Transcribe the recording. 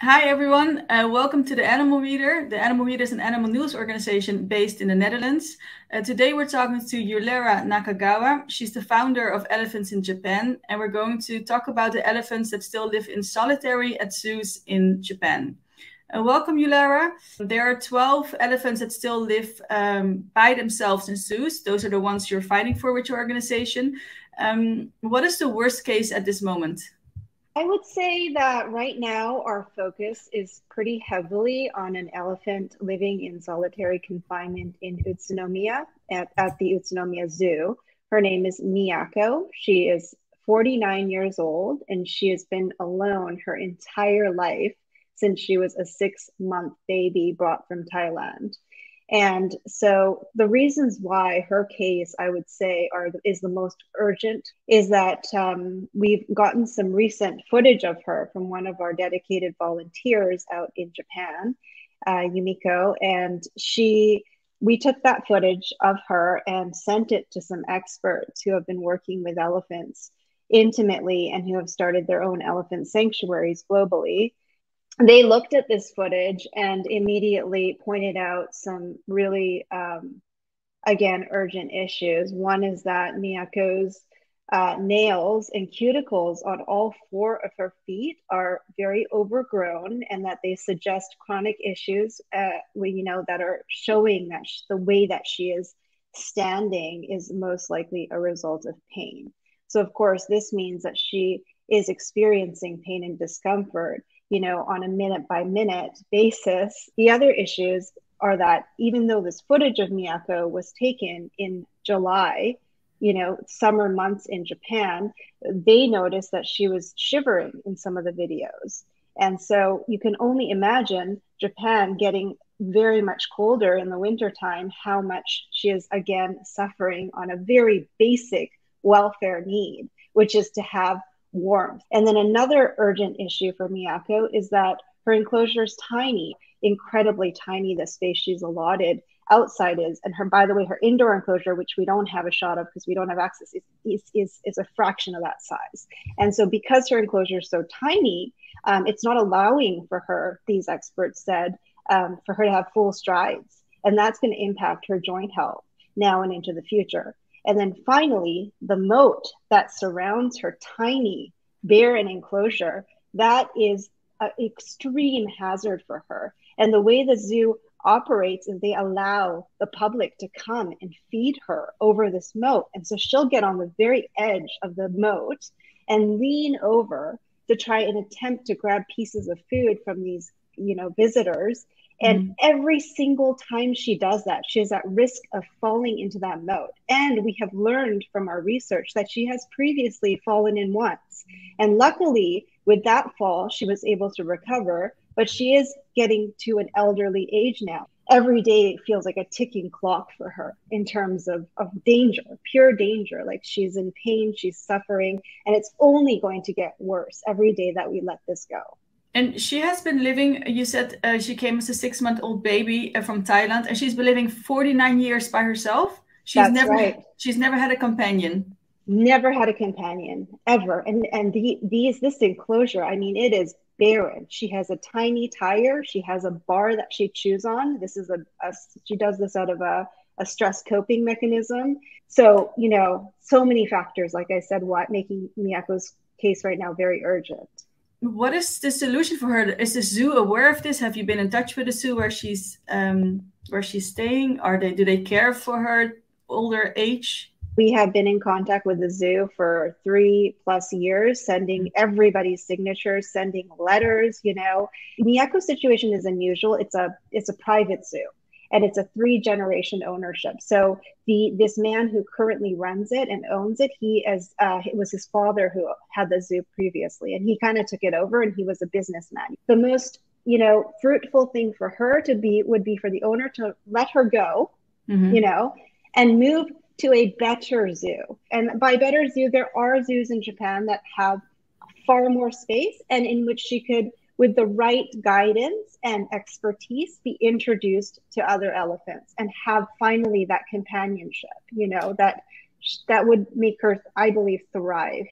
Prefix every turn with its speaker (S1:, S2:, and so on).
S1: Hi everyone, welcome to the Animal Reader. The Animal Reader is an animal news organization based in the Netherlands. Today we're talking to Ulara Nakagawa. She's the founder of Elephants in Japan, and we're going to talk about the elephants that still live in solitary at zoos in Japan. Welcome, Ulara. There are 12 elephants that still live by themselves in zoos. Those are the ones you're fighting for with your organization. What is the worst case at this moment?
S2: I would say that right now our focus is pretty heavily on an elephant living in solitary confinement in Utsunomiya at the Utsunomiya Zoo. Her name is Miyako. She is 49 years old and she has been alone her entire life since she was a 6-month baby brought from Thailand. And so the reasons why her case, I would say, is the most urgent is that we've gotten some recent footage of her from one of our dedicated volunteers out in Japan, Yumiko, and we took that footage of her and sent it to some experts who have been working with elephants intimately and who have started their own elephant sanctuaries globally. They looked at this footage and immediately pointed out some really, again, urgent issues. One is that Miyako's nails and cuticles on all 4 of her feet are very overgrown and that they suggest chronic issues, that are showing that the way that she is standing is most likely a result of pain. So, of course, this means that she is experiencing pain and discomfort on a minute-by-minute basis. The other issues are that even though this footage of Miyako was taken in July, summer months in Japan, they noticed that she was shivering in some of the videos. And so you can only imagine Japan getting very much colder in the wintertime, how much she is, again, suffering on a very basic welfare need, which is to have warmth. And then another urgent issue for Miyako is that her enclosure is tiny, incredibly tiny, the space she's allotted outside is. And by the way, her indoor enclosure, which we don't have a shot of because we don't have access, is a fraction of that size. And so because her enclosure is so tiny, it's not allowing for her, these experts said, for her to have full strides. And that's going to impact her joint health now and into the future. And then finally, the moat that surrounds her tiny, barren enclosure, that is an extreme hazard for her. And the way the zoo operates is they allow the public to come and feed her over this moat. And so she'll get on the very edge of the moat and lean over to try and attempt to grab pieces of food from these, visitors. And every single time she does that, she is at risk of falling into that moat. And we have learned from our research that she has previously fallen in once. And luckily, with that fall, she was able to recover, but she is getting to an elderly age now. Every day it feels like a ticking clock for her in terms of danger, pure danger. Like she's in pain, she's suffering, and it's only going to get worse every day that we let this go.
S1: And she has been living, you said she came as a 6-month-old baby from Thailand, and she's been living 49 years by herself.
S2: That's right.
S1: She's never had a companion.
S2: Never had a companion, ever. And this enclosure, I mean, it is barren. She has a tiny tire. She has a bar that she chews on. This is she does this out of a stress coping mechanism. So, so many factors, like I said, making Miyako's case right now very urgent.
S1: What is the solution for her? Is the zoo aware of this? Have you been in touch with the zoo where she's staying? Do they care for her older age?
S2: We have been in contact with the zoo for 3+ years, sending everybody's signatures, sending letters. Miyako's situation is unusual. It's a private zoo. And it's a 3-generation ownership. So this man who currently runs it and owns it, it was his father who had the zoo previously, and he kind of took it over, and he was a businessman. The most, fruitful thing for her would be for the owner to let her go, and move to a better zoo. And by better zoo, there are zoos in Japan that have far more space and in which she could, with the right guidance and expertise, be introduced to other elephants and have finally that companionship, that would make her, I believe, thrive